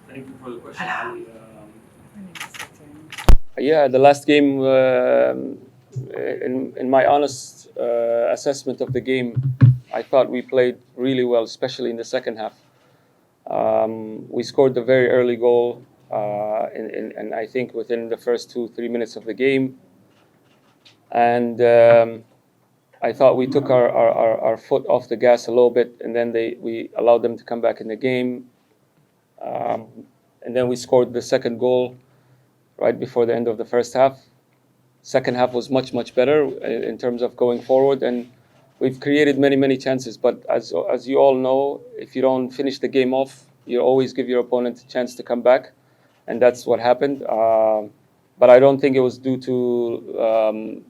Thank you for the question, Ali. Yeah, the last game, in my honest assessment of the game, I thought we played really well, especially in the second half. We scored the very early goal, and I think within the first 2-3 minutes of the game. And I thought we took our foot off the gas a little bit, and then we allowed them to come back in the game. And then we scored the second goal right before the end of the first half. Second half was much, much better in terms of going forward, and we've created many, many chances. But as you all know, if you don't finish the game off, you always give your opponent a chance to come back, and that's what happened. But I don't think it was due to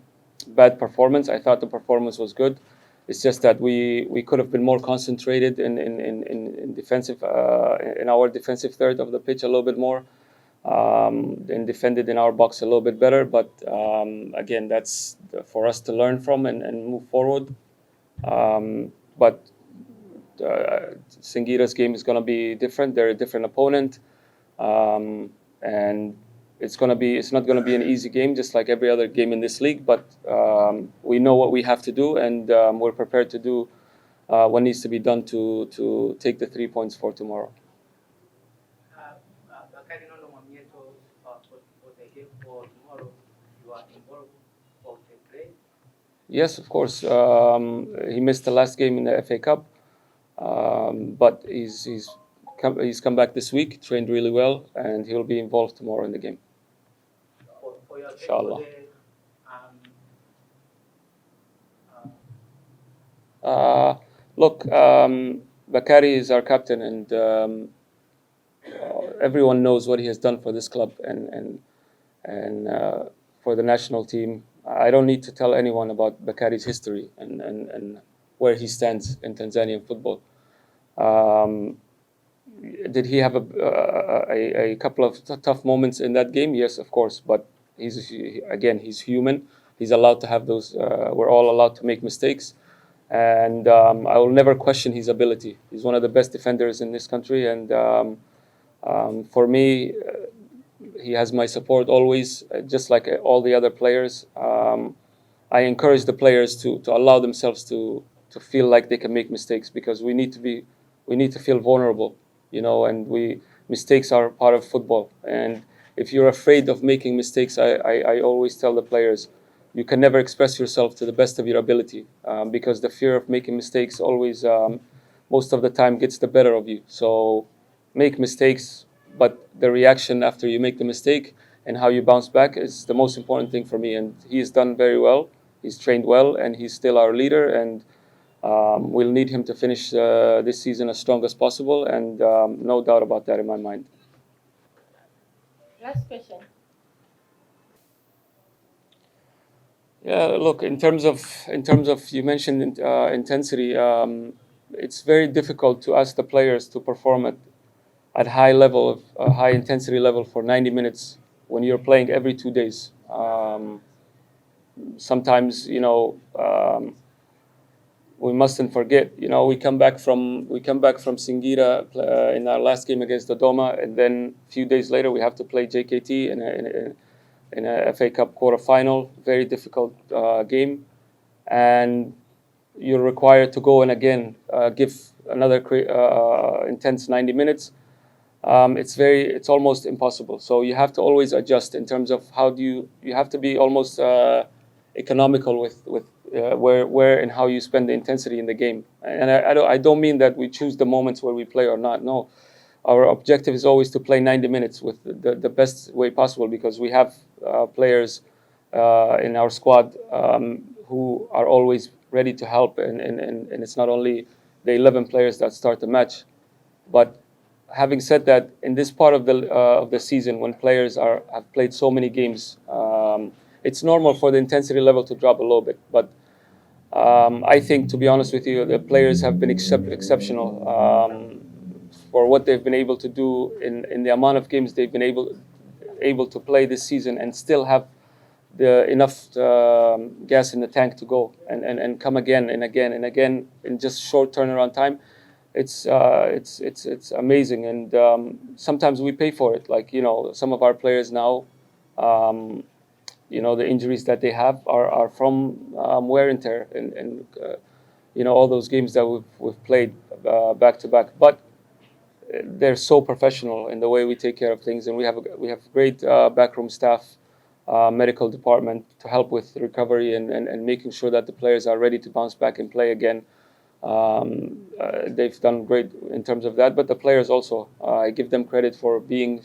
bad performance. I thought the performance was good. It's just that we could have been more concentrated in defensive in our defensive third of the pitch a little bit more, and defended in our box a little bit better. But again, that's for us to learn from and move forward. But Singira's game is going to be different. They're a different opponent, and it's not going to be an easy game, just like every other game in this league. But we know what we have to do, and we're prepared to do what needs to be done to take the 3 points for tomorrow. Mwamnyeto, for the game for tomorrow, you are involved of the play? Yes, of course. He missed the last game in the FA Cup, but he's come back this week, trained really well, and he'll be involved tomorrow in the game. For your Inshallah. Look, Bakari is our captain, and everyone knows what he has done for this club and for the national team. I don't need to tell anyone about Bakari's history and where he stands in Tanzanian football. Did he have a couple of tough moments in that game? Yes, of course. But he's human. He's allowed to have those. We're all allowed to make mistakes, and I will never question his ability. He's one of the best defenders in this country, and for me, he has my support always, just like all the other players. I encourage the players to allow themselves to feel like they can make mistakes, because we need to feel vulnerable, and mistakes are part of football. And if you're afraid of making mistakes, I always tell the players, you can never express yourself to the best of your ability, because the fear of making mistakes always, most of the time, gets the better of you. So make mistakes, but the reaction after you make the mistake and how you bounce back is the most important thing for me. And he's done very well. He's trained well, and he's still our leader. And we'll need him to finish this season as strong as possible, and no doubt about that in my mind. Last question. Yeah, look, in terms of you mentioned intensity, it's very difficult to ask the players to perform at high level, high intensity level for 90 minutes when you're playing every 2 days. Sometimes, we mustn't forget, we come back from Singira in our last game against Dodoma, and then a few days later we have to play JKT in a FA Cup quarterfinal, very difficult game, and you're required to go and again give another intense 90 minutes. It's almost impossible. So you have to always adjust in terms of how you have to be almost economical with where and how you spend the intensity in the game. And I don't mean that we choose the moments where we play or not. No, our objective is always to play 90 minutes with the best way possible, because we have players in our squad who are always ready to help, and it's not only the 11 players that start the match. But having said that, in this part of the season, when players have played so many games, it's normal for the intensity level to drop a little bit. But I think, to be honest with you, the players have been exceptional for what they've been able to do in the amount of games they've been able to play this season, and still have enough gas in the tank to go and come again and again and again in just short turnaround time. it's amazing, and sometimes we pay for it. Like some of our players now, um, the injuries that they have are from wear and tear, and all those games that we've played back to back. But they're so professional in the way we take care of things, and we have great backroom staff, medical department to help with recovery and making sure that the players are ready to bounce back and play again. They've done great in terms of that, but the players also, I give them credit for being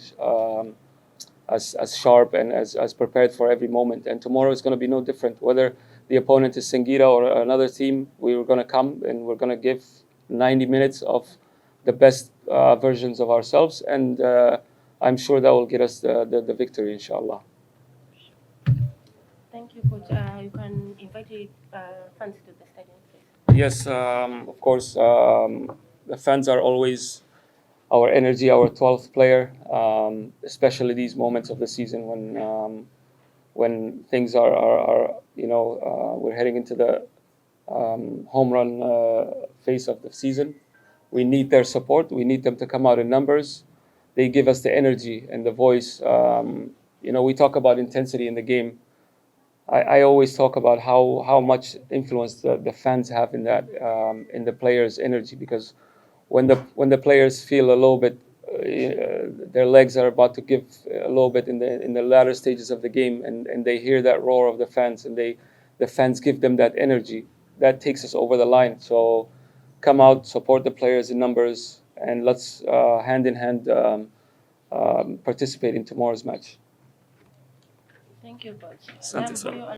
as sharp and as prepared for every moment. And tomorrow is going to be no different. Whether the opponent is Singira or another team, we're going to come and we're going to give 90 minutes of the best versions of ourselves, and I'm sure that will get us the victory, inshallah. Thank you, Coach. You can invite fans to the stadium, please. Yes, of course. The fans are always our energy, our 12th player, especially these moments of the season when things are we're heading into the home run phase of the season. We need their support. We need them to come out in numbers. They give us the energy and the voice. We talk about intensity in the game. I always talk about how much influence the fans have in that in the players' energy, because when the players feel a little bit their legs are about to give a little bit in the latter stages of the game, and they hear that roar of the fans, and the fans give them that energy that takes us over the line. So come out, support the players in numbers, and let's hand in hand participate in tomorrow's match. Thank you, Coach. Asante sana.